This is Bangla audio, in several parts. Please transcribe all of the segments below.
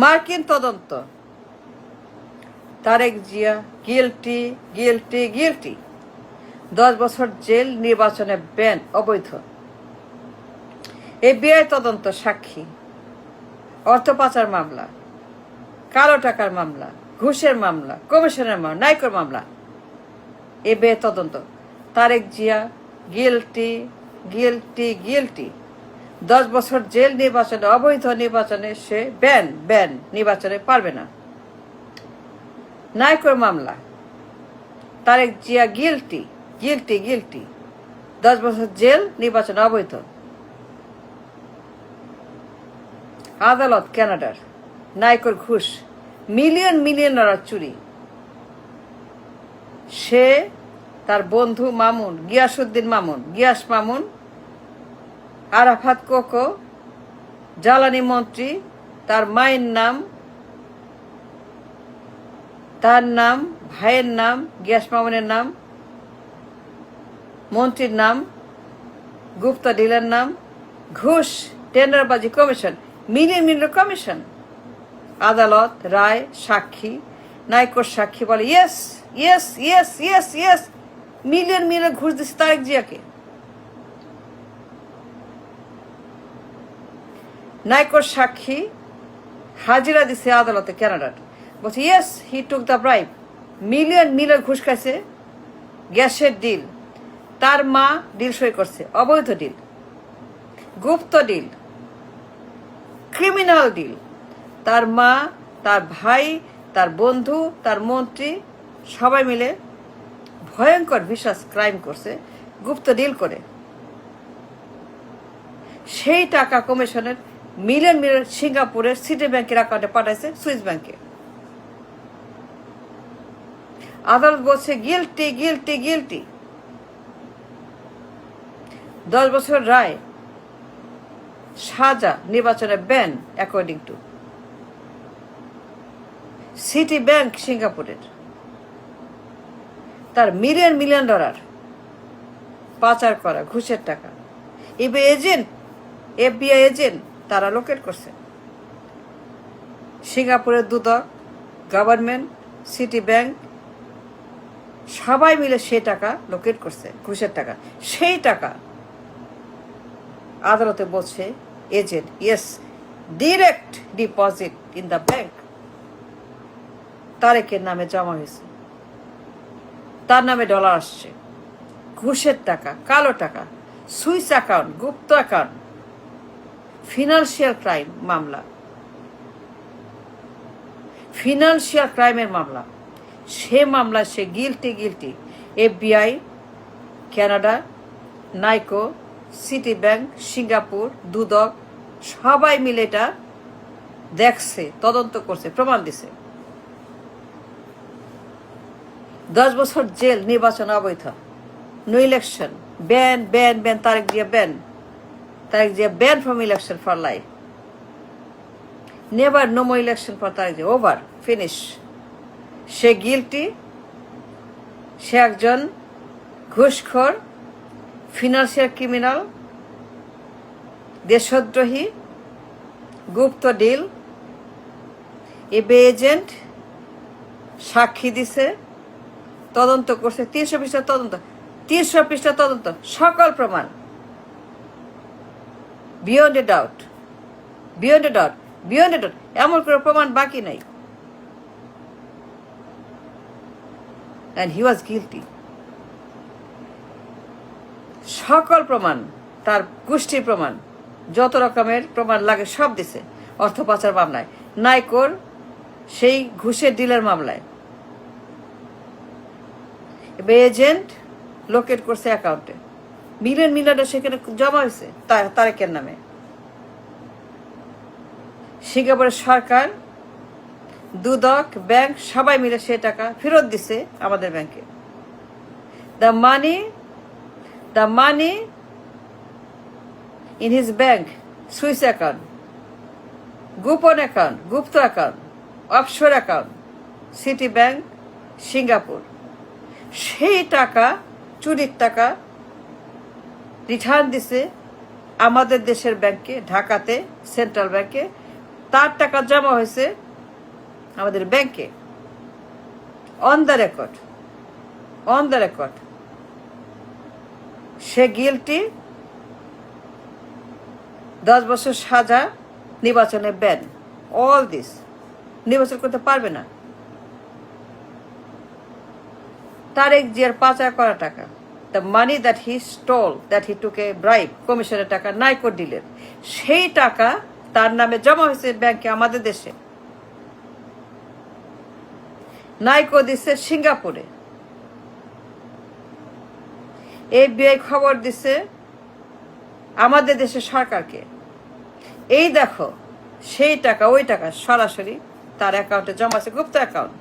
মার্কিন তদন্ত, Tarique Zia guilty guilty guilty, 10 বছর জেল, নির্বাচনে ব্যান, অবৈধ। FBI তদন্ত, সাক্ষী, অর্থ পাচার মামলা, কালো টাকার মামলা, ঘুষের মামলা, কমিশনের মামলা, নাইকোর মামলা। FBI তদন্ত, Tarique Zia guilty guilty guilty, 10 বছর জেল, নির্বাচনে অবৈধ, নির্বাচনে সে ব্যান, নির্বাচনে পারবে না। নাইকোর মামলা, Tarique Zia guilty guilty guilty, 10 বছর জেল, নির্বাচন অবৈধ। আদালত, কানাডার, নাইকোর ঘুষ, মিলিয়ন ডলার চুরি। সে তার বন্ধু মামুন, গিয়াসউদ্দিন মামুন, গিয়াস মামুন, আরাফাত কোকো, জ্বালানি মন্ত্রী, তার মায়ের নাম, তার নাম, ভাইয়ের নাম, গিয়াস মামুনের নাম, মন্ত্রীর নাম, গুপ্তা ডিলের নাম, ঘুষ, টেন্ডারবাজি, কমিশন, মিলিয়ন কমিশন। আদালত, রায়, সাক্ষী, নাইকোর সাক্ষী বলে yes yes yes yes yes, million ঘুষ দিচ্ছে তারেক জিয়াকে। নাইকোর সাক্ষী হাজিরা দিছে আদালতে, কানাডার, বলছে yes he took the bribe, million ঘুষ খাইছে, গ্যাসের ডিল, তার মা ডিল সই করছে, অবৈধ ডিল, গুপ্ত ডিল, ক্রিমিনাল ডিল। তার মা, তার ভাই, তার বন্ধু, তার মন্ত্রী সবাই মিলে ভয়ঙ্কর ভিসাস ক্রাইম করছে, গুপ্ত ডিল করে। সেই টাকা কমিশনের মিলিয়ন সিঙ্গাপুরের সিটি ব্যাংকের অ্যাকাউন্টে পাঠাইছে, সুইস ব্যাংকে। আদালত বলছে গিলটি গিলটি গিলটি, 10 বছর রায়, সাজা, নির্বাচনে ban, according to City Bank সিঙ্গাপুরের। তার মিলিয়ন ডলার পাচার করা, ঘুষের টাকা। FBI এজেন্ট তারা লোকেট করছে। সিঙ্গাপুরের দুদক, গভর্নমেন্ট, সিটি ব্যাংক সবাই মিলে সেই টাকা লোকেট করছে, ঘুষের টাকা। সেই টাকা আদালতে বলছে agent yes, direct deposit in the bank, তারেকের নামে জমা হয়েছে, তার নামে ডলার আসছে, ঘুষের টাকা, কালো টাকা, সুইস অ্যাকাউন্ট, গুপ্ত অ্যাকাউন্ট, ফিনান্সিয়াল ক্রাইম মামলা, ফিনান্সিয়াল ক্রাইমের মামলা। সে মামলায় সে গিলটি। FBI, কানাডা, নাইকো, সিটি ব্যাংক, সিঙ্গাপুর, দুদক সবাই মিলে এটা দেখছে, তদন্ত করছে, প্রমাণ দিছে। 10 বছর জেল, নির্বাচন অবৈধ, no election, ban, Tarique Zia ban from election for life, never, no more election for Tarique Zia, over, finish. সে গিলটি, সে একজন ঘুষখোর, ফিনান্সিয়াল ক্রিমিনাল, দেশদ্রোহী, গুপ্ত ডিল। FBI এজেন্ট সাক্ষী দিছে, তদন্ত করছে, 300 পৃষ্ঠা তদন্ত, সকল প্রমাণ, বিয়ন্ড এ ডাউট, এমন কোনো প্রমাণ বাকি নাই। And he was guilty. সকল প্রমাণ, তার গোষ্ঠীর প্রমাণ, যত রকমের প্রমাণ লাগে সব দিছে। অর্থ পাচার মামলায়, নাইকোর সেই ঘুষের ডিলের মামলায় এজেন্ট লোকেট করছে অ্যাকাউন্টে, মিলিয়ন সেখানে জমা হয়েছে তারেকের নামে। সিঙ্গাপুরের সরকার, দুদক, ব্যাংক সবাই মিলে সে টাকা ফেরত দিছে আমাদের ব্যাংকে। The money in his bank, Swiss account, গোপন অ্যাকাউন্ট, গুপ্ত account, offshore account, Citibank, Singapore. সেই টাকা, চুরির টাকা রিটার্ন দিছে আমাদের দেশের ব্যাংকে, ঢাকাতে, সেন্ট্রাল ব্যাংকে, তার টাকা জমা হয়েছে আমাদের ব্যাংকে, on the record. Say guilty, 10 বছর সাজা, নির্বাচনে ব্যান, অল দিস। নির্বাচন করতে পারবে না। তারেক জিয়ার পাচার করা টাকা, the money that he stole, that he took a bribe, কমিশনের টাকা, নাইকো ডিলের, সেই টাকা তার নামে জমা হয়েছে ব্যাংকে আমাদের দেশে। নাইকো দিচ্ছে সিঙ্গাপুরে, FBI খবর দিচ্ছে আমাদের দেশের সরকারকে। এই দেখো সেই টাকা, ওই টাকা সরাসরি তার অ্যাকাউন্টে জমা আছে, গুপ্ত অ্যাকাউন্ট।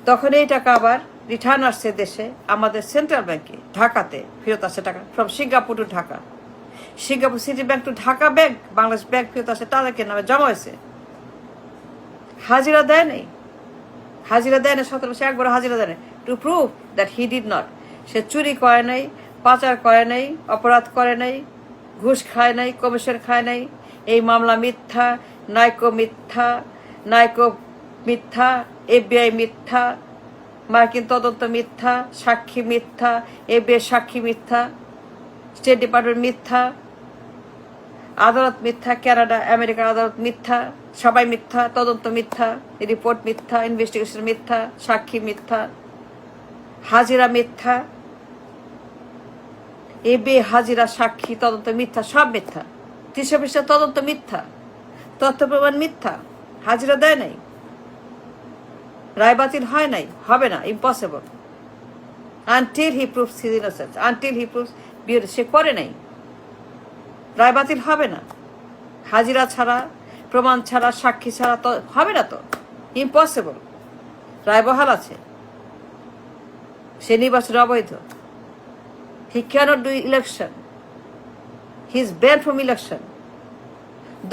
তখন এই টাকা আবার রিটার্ন আসছে দেশে, আমাদের সেন্ট্রাল ব্যাংকে, ঢাকাতে ফেরত আসছে টাকা, from Singapore to Dhaka, Singapore city Bank to Dhaka Bank, Bangladesh Bank ফেরত আসছে, তাদেরকে নামে জমা হয়েছে। হাজিরা দেয় নাই, 17 বছর একবার হাজিরা দেয় নাই, to prove that he did not. সে চুরি করে নাই, পাচার করে নাই, অপরাধ করে নাই, ঘুষ খায় নাই, কমিশন খায় নাই। এই মামলা মিথ্যা, নাইকো মিথ্যা, FBI মিথ্যা, মার্কিন তদন্ত মিথ্যা, সাক্ষী মিথ্যা, FBI সাক্ষী মিথ্যা, স্টেট ডিপার্টমেন্ট মিথ্যা, আদালত মিথ্যা, কানাডা আমেরিকার আদালত মিথ্যা, সবাই মিথ্যা, তদন্ত মিথ্যা, রিপোর্ট মিথ্যা, ইনভেস্টিগেশন মিথ্যা, সাক্ষী মিথ্যা, হাজিরা মিথ্যা, FBI হাজিরা, সাক্ষী, তদন্ত মিথ্যা, সব মিথ্যা। 300 পৃষ্ঠা তদন্ত মিথ্যা, তথ্য প্রমাণ মিথ্যা, হাজিরা দেয় নাই, রায় বাতিল হয় নাই, হবে না, impossible. Until he proves his innocence, until he proves, সে করে নাই, রায় বাতিল হবে না। হাজিরা ছাড়া, প্রমাণ ছাড়া, সাক্ষী ছাড়া তো হবে না, তো ইম্পসিবল। রায় বহাল আছে, সে নির্বাচন অবৈধ। He cannot do election, he is banned from election.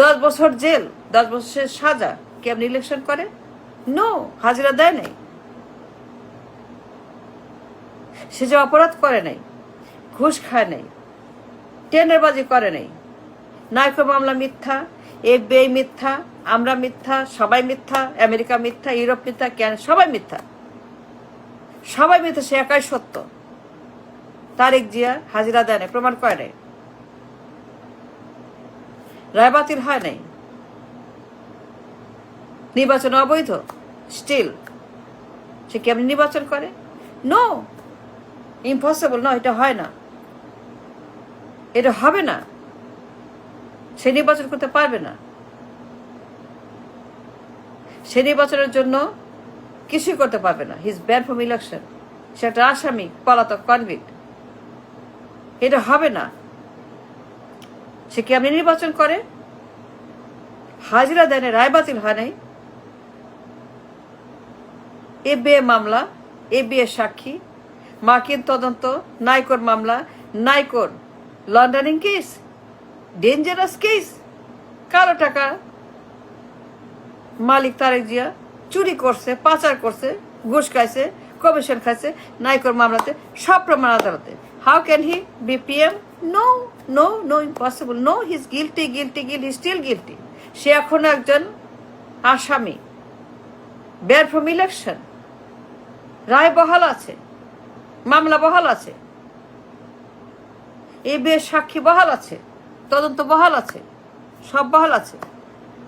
10 বছর জেল, 10 বছরের সাজা, কেমন ইলেকশন করে? নো, হাজিরা দেয় নাই, সে যে অপরাধ করে নাই, ঘুষ খায় নাই, টেন্ডারবাজি করে নাই। নাইকো মামলা মিথ্যা, FBI মিথ্যা, আমরা মিথ্যা, সবাই মিথ্যা, আমেরিকা মিথ্যা, ইউরোপ মিথ্যা, সবাই মিথ্যা, সবাই মিথ্যা, সে একাই সত্য। তারেক জিয়া হাজিরা দেয় নাই, প্রমাণ করে নাই, রায় বাতিল হয় নাই, নির্বাচন অবৈধ, স্টিল সে কেমনি নির্বাচন করে? No, impossible. না, এটা হয় না, এটা হবে না, সে নির্বাচন করতে পারবে না। সে নির্বাচনের জন্য কিছুই করতে পারবে না। He is banned from election. সে একটা আসামি, পলাতক, কনভিক্ট। এটা হবে না। সে কেমনি নির্বাচন করে? হাজিরা দেয়, রায় বাতিল হয় নাই, FBI মামলা, FBI সাক্ষী, মার্কিন তদন্ত, নাইকোর মামলা, নাইকোর লন্ডারিং কেস, ডেঞ্জারাস কেস, কালো টাকা মালিক তারেক জিয়া, চুরি করছে, পাচার করছে, ঘুষ খাইছে, কমিশন খাইছে, নাইকোর মামলাতে, সব প্রমাণ আদালতে। How can he be PM? No, no, no, impossible. No, he is guilty, he still guilty. সে এখন একজন আসামি, ব্যান্ড ফ্রম ইলেকশন। রায় বহাল আছে, মামলা বহাল আছে, FBI সাক্ষী বহাল আছে, তদন্ত বহাল আছে, সব বহাল আছে।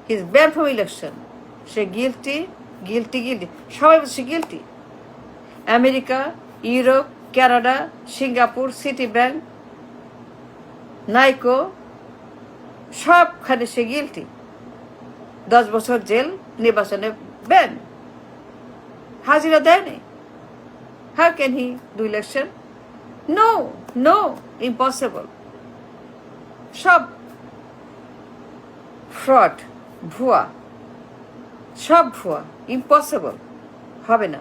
He is banned from election. সে গিলটি, সবাই বলছে guilty. America, Europe, Canada, Singapore, city bank, Niko, সবখানে সে গিলটি। 10 বছর জেল, নির্বাচনে ব্যান, হাজিরা দেয়নি। How can he do election? No, no, impossible. সব ফ্রড, ভুয়া, সব ভুয়া, ইম্পসিবল, হবে না।